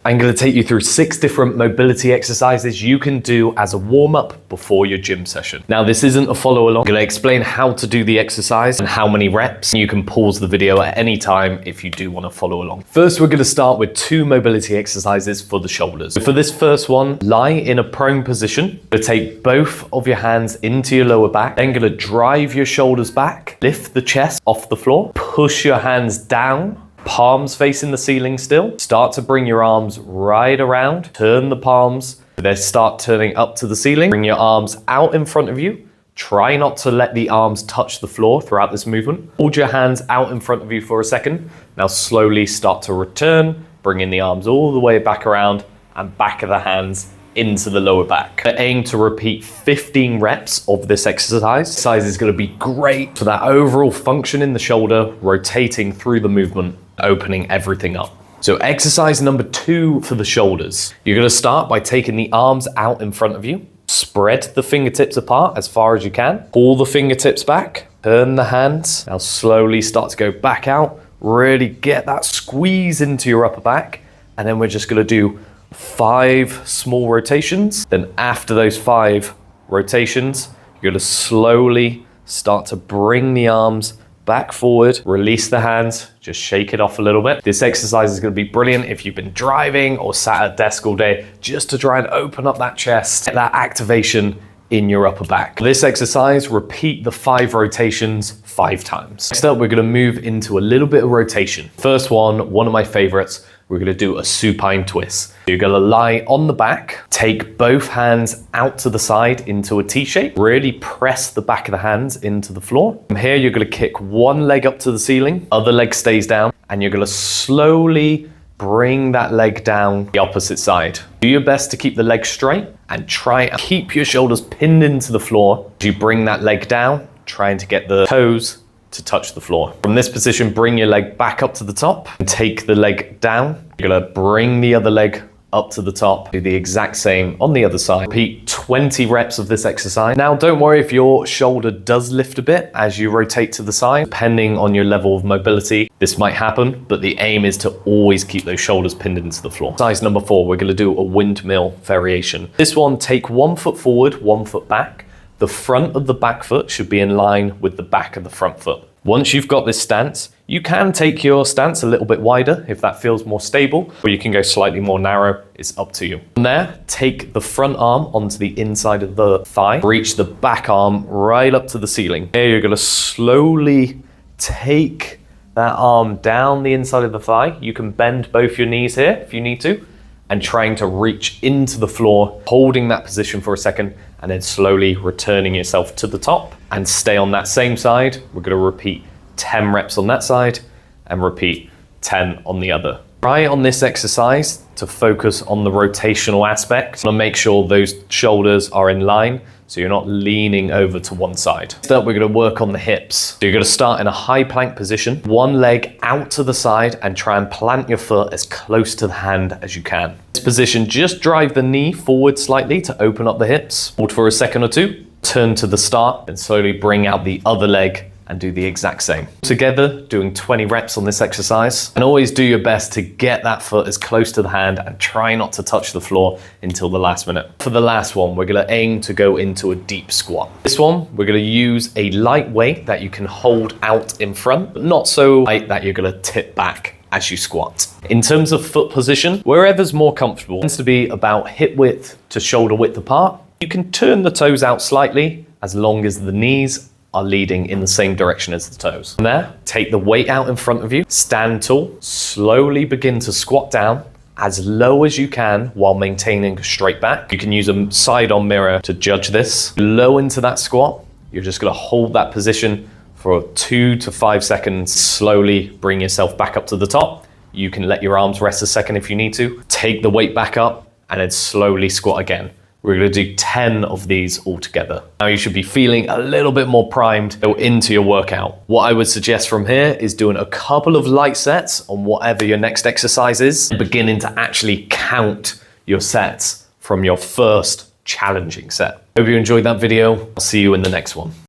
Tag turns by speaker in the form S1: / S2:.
S1: I'm going to take you through 6 different mobility exercises you can do as a warm-up before your gym session. Now, this isn't a follow-along. I'm going to explain how to do the exercise and how many reps. You can pause the video at any time if you do want to follow along. First, we're going to start with 2 mobility exercises for the shoulders. For this first one, lie in a prone position. You're going to take both of your hands into your lower back. Then you're going to drive your shoulders back, lift the chest off the floor, push your hands down, palms facing the ceiling still. Start to bring your arms right around. Turn the palms. Then start turning up to the ceiling. Bring your arms out in front of you. Try not to let the arms touch the floor throughout this movement. Hold your hands out in front of you for a second. Now slowly start to return. Bringing the arms all the way back around and back of the hands into the lower back. Aim to repeat 15 reps of this exercise. This exercise is going to be great for that overall function in the shoulder, rotating through the movement, opening everything up. So exercise number 2 for the shoulders. You're going to start by taking the arms out in front of you. Spread the fingertips apart as far as you can. Pull the fingertips back. Turn the hands. Now slowly start to go back out. Really get that squeeze into your upper back. And then we're just going to do 5 small rotations. Then after those 5 rotations, you're going to slowly start to bring the arms back forward, release the hands, just shake it off a little bit. This exercise is going to be brilliant if you've been driving or sat at a desk all day, just to try and open up that chest, get that activation in your upper back. For this exercise, repeat the 5 rotations 5 times. Next up, we're going to move into a little bit of rotation. First one of my favorites, we're going to do a supine twist. You're going to lie on the back, take both hands out to the side into a T shape, really press the back of the hands into the floor. From here, you're going to kick one leg up to the ceiling, other leg stays down, and you're going to slowly bring that leg down the opposite side. Do your best to keep the leg straight and try and keep your shoulders pinned into the floor. As you bring that leg down, trying to get the toes to touch the floor. From this position, bring your leg back up to the top and take the leg down. You're gonna bring the other leg up to the top. Do the exact same on the other side. Repeat 20 reps of this exercise. Now, don't worry if your shoulder does lift a bit as you rotate to the side. Depending on your level of mobility, this might happen, but the aim is to always keep those shoulders pinned into the floor. Exercise number 4, we're gonna do a windmill variation. This one, take 1 foot forward, 1 foot back. The front of the back foot should be in line with the back of the front foot. Once you've got this stance, you can take your stance a little bit wider if that feels more stable, or you can go slightly more narrow. It's up to you. From there, take the front arm onto the inside of the thigh, reach the back arm right up to the ceiling. Here you're gonna slowly take that arm down the inside of the thigh. You can bend both your knees here if you need to, and trying to reach into the floor, holding that position for a second, and then slowly returning yourself to the top and stay on that same side. We're gonna repeat 10 reps on that side and repeat 10 on the other. Try on this exercise to focus on the rotational aspect. And make sure those shoulders are in line so you're not leaning over to one side. Next up, we're gonna work on the hips. So you're gonna start in a high plank position, one leg out to the side and try and plant your foot as close to the hand as you can. In this position, just drive the knee forward slightly to open up the hips. Hold for a second or 2, turn to the start and slowly bring out the other leg and do the exact same. Together, doing 20 reps on this exercise. And always do your best to get that foot as close to the hand and try not to touch the floor until the last minute. For the last one, we're gonna aim to go into a deep squat. This one, we're gonna use a light weight that you can hold out in front, but not so light that you're gonna tip back as you squat. In terms of foot position, wherever's more comfortable. It tends to be about hip width to shoulder width apart. You can turn the toes out slightly as long as the knees are leading in the same direction as the toes. From there, take the weight out in front of you, stand tall, slowly begin to squat down as low as you can while maintaining a straight back. You can use a side-on mirror to judge this. Low into that squat, you're just gonna hold that position for 2 to 5 seconds. Slowly bring yourself back up to the top. You can let your arms rest a second if you need to. Take the weight back up and then slowly squat again. We're gonna do 10 of these all together. Now you should be feeling a little bit more primed to go into your workout. What I would suggest from here is doing a couple of light sets on whatever your next exercise is, and beginning to actually count your sets from your first challenging set. Hope you enjoyed that video. I'll see you in the next one.